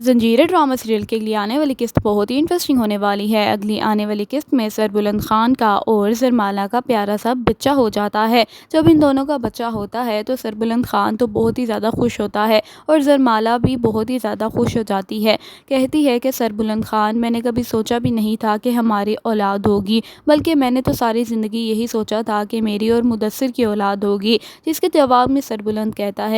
زنجیریں drama serial کے لیے آنے والی قسط بہت ہی انٹرسٹنگ ہونے والی ہے۔ اگلی آنے والی قسط میں سربلند خان کا اور زرمالہ کا پیارا سا بچہ ہو جاتا ہے۔ جب ان دونوں کا بچہ ہوتا ہے تو سربلند خان تو بہت ہی زیادہ خوش ہوتا ہے اور زرمالہ بھی بہت ہی زیادہ خوش ہو جاتی ہے۔ کہتی ہے کہ سربلند خان، میں نے کبھی سوچا بھی نہیں تھا کہ ہماری اولاد ہوگی، بلکہ میں نے تو ساری زندگی یہی سوچا تھا کہ میری اور مدثر کی اولاد ہوگی۔ جس کے جواب میں سربلند کہتا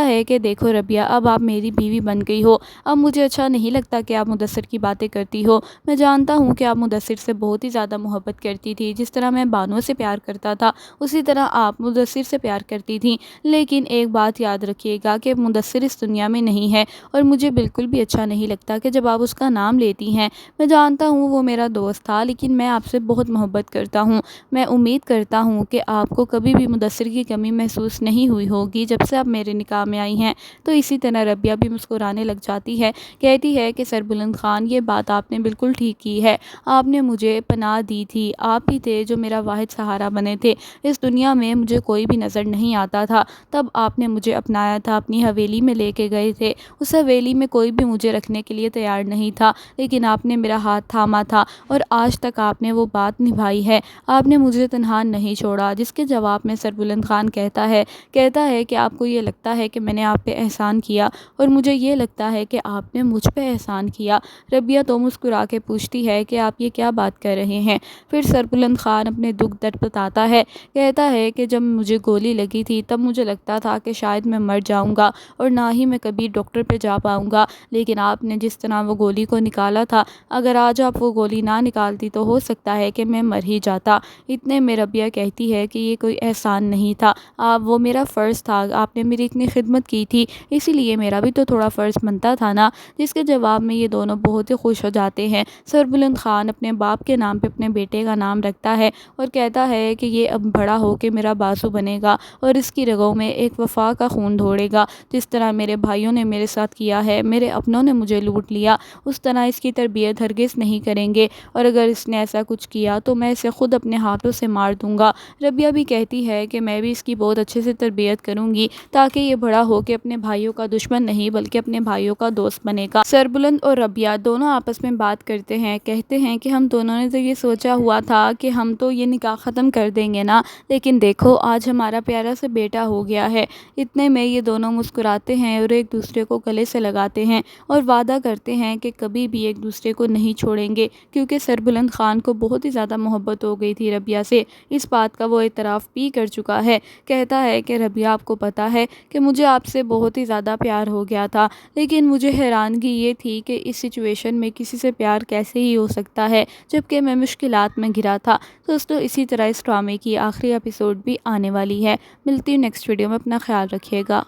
ہے کہ دیکھو ربیہ، اب آپ میری بیوی بن گئی ہو، اب مجھے اچھا نہیں لگتا کہ آپ مدثر کی باتیں کرتی ہو۔ میں جانتا ہوں کہ آپ مدثر سے بہت ہی زیادہ محبت کرتی تھی، جس طرح میں بانو سے پیار کرتا تھا اسی طرح آپ مدثر سے پیار کرتی تھی، لیکن ایک بات یاد رکھیے گا کہ مدثر اس دنیا میں نہیں ہے اور مجھے بالکل بھی اچھا نہیں لگتا کہ جب آپ اس کا نام لیتی ہیں۔ میں جانتا ہوں وہ میرا دوست تھا، لیکن میں آپ سے بہت محبت کرتا ہوں۔ میں امید کرتا ہوں کہ آپ کو کبھی بھی مدثر کی کمی محسوس نہیں ہوئی ہوگی جب سے آپ میرے نکاح میں آئی ہیں۔ تو اسی طرح ربیہ بھی مسکرانے لگ جاتی ہے، کہتی ہے کہ سربلند خان، یہ بات آپ نے بالکل ٹھیک کی ہے۔ آپ نے مجھے پناہ دی تھی، آپ ہی تھے جو میرا واحد سہارا بنے تھے۔ اس دنیا میں مجھے کوئی بھی نظر نہیں آتا تھا، تب آپ نے مجھے اپنایا تھا، اپنی حویلی میں لے کے گئے تھے۔ اس حویلی میں کوئی بھی مجھے رکھنے کے لیے تیار نہیں تھا، لیکن آپ نے میرا ہاتھ تھاما تھا اور آج تک آپ نے وہ بات نبھائی ہے۔ آپ نے مجھے تنہا نہیں چھوڑا۔ جس کے جواب میں سربلند خان کہتا ہے کہ آپ کو یہ لگتا ہے کہ میں نے آپ پہ احسان کیا اور مجھے یہ لگتا ہے کہ آپ نے مجھ پہ احسان کیا۔ ربیہ تو مسکرا کے پوچھتی ہے کہ آپ یہ کیا بات کر رہے ہیں؟ پھر سربلند خان اپنے دکھ درد بتاتا ہے، کہتا ہے کہ جب مجھے گولی لگی تھی تب مجھے لگتا تھا کہ شاید میں مر جاؤں گا اور نہ ہی میں کبھی ڈاکٹر پہ جا پاؤں گا، لیکن آپ نے جس طرح وہ گولی کو نکالا تھا، اگر آج آپ وہ گولی نہ نکالتی تو ہو سکتا ہے کہ میں مر ہی جاتا۔ اتنے میں ربیہ کہتی ہے کہ یہ کوئی احسان نہیں تھا، وہ میرا فرض تھا، آپ نے میری اتنی خدمت کی تھی، اسی لیے میرا بھی تو تھوڑا فرض بنتا تھا نا۔ جس کے جواب میں یہ دونوں بہت ہی خوش ہو جاتے ہیں۔ سربلند خان اپنے باپ کے نام پہ اپنے بیٹے کا نام رکھتا ہے اور کہتا ہے کہ یہ اب بڑا ہو کے میرا بازو بنے گا اور اس کی رگوں میں ایک وفا کا خون دوڑے گا۔ جس طرح میرے بھائیوں نے میرے ساتھ کیا ہے، میرے اپنوں نے مجھے لوٹ لیا، اس طرح اس کی تربیت ہرگز نہیں کریں گے، اور اگر اس نے ایسا کچھ کیا تو میں اسے خود اپنے ہاتھوں سے مار دوں گا۔ ربیہ بھی کہتی ہے کہ میں بھی اس کی بہت اچھے سے تربیت کروں گی تاکہ یہ بڑا ہو کے اپنے بھائیوں کا دشمن نہیں بلکہ اپنے بھائیوں کا دوست بنے گا۔ سربلند اور ربیہ دونوں آپس میں بات کرتے ہیں، کہتے ہیں کہ ہم دونوں نے تو یہ سوچا ہوا تھا کہ ہم تو یہ نکاح ختم کر دیں گے نا، لیکن دیکھو آج ہمارا پیارا سا بیٹا ہو گیا ہے۔ اتنے میں یہ دونوں مسکراتے ہیں اور ایک دوسرے کو گلے سے لگاتے ہیں اور وعدہ کرتے ہیں کہ کبھی بھی ایک دوسرے کو نہیں چھوڑیں گے، کیونکہ سربلند خان کو بہت ہی زیادہ محبت ہو گئی تھی ربیہ سے۔ اس بات کا وہ اعتراف بھی کر چکا ہے۔ کہتا ہے کہ ربیہ، آپ کو پتہ ہے کہ مجھے آپ سے بہت ہی زیادہ پیار ہو گیا تھا، لیکن مجھے حیرانگی یہ تھی کہ اس سچویشن میں کسی سے پیار کیسے ہی ہو سکتا ہے جبکہ میں مشکلات میں گھرا تھا۔ دوستو، اسی طرح اس ڈرامے کی آخری ایپیسوڈ بھی آنے والی ہے۔ ملتی ہوں نیکسٹ ویڈیو میں، اپنا خیال رکھیے گا۔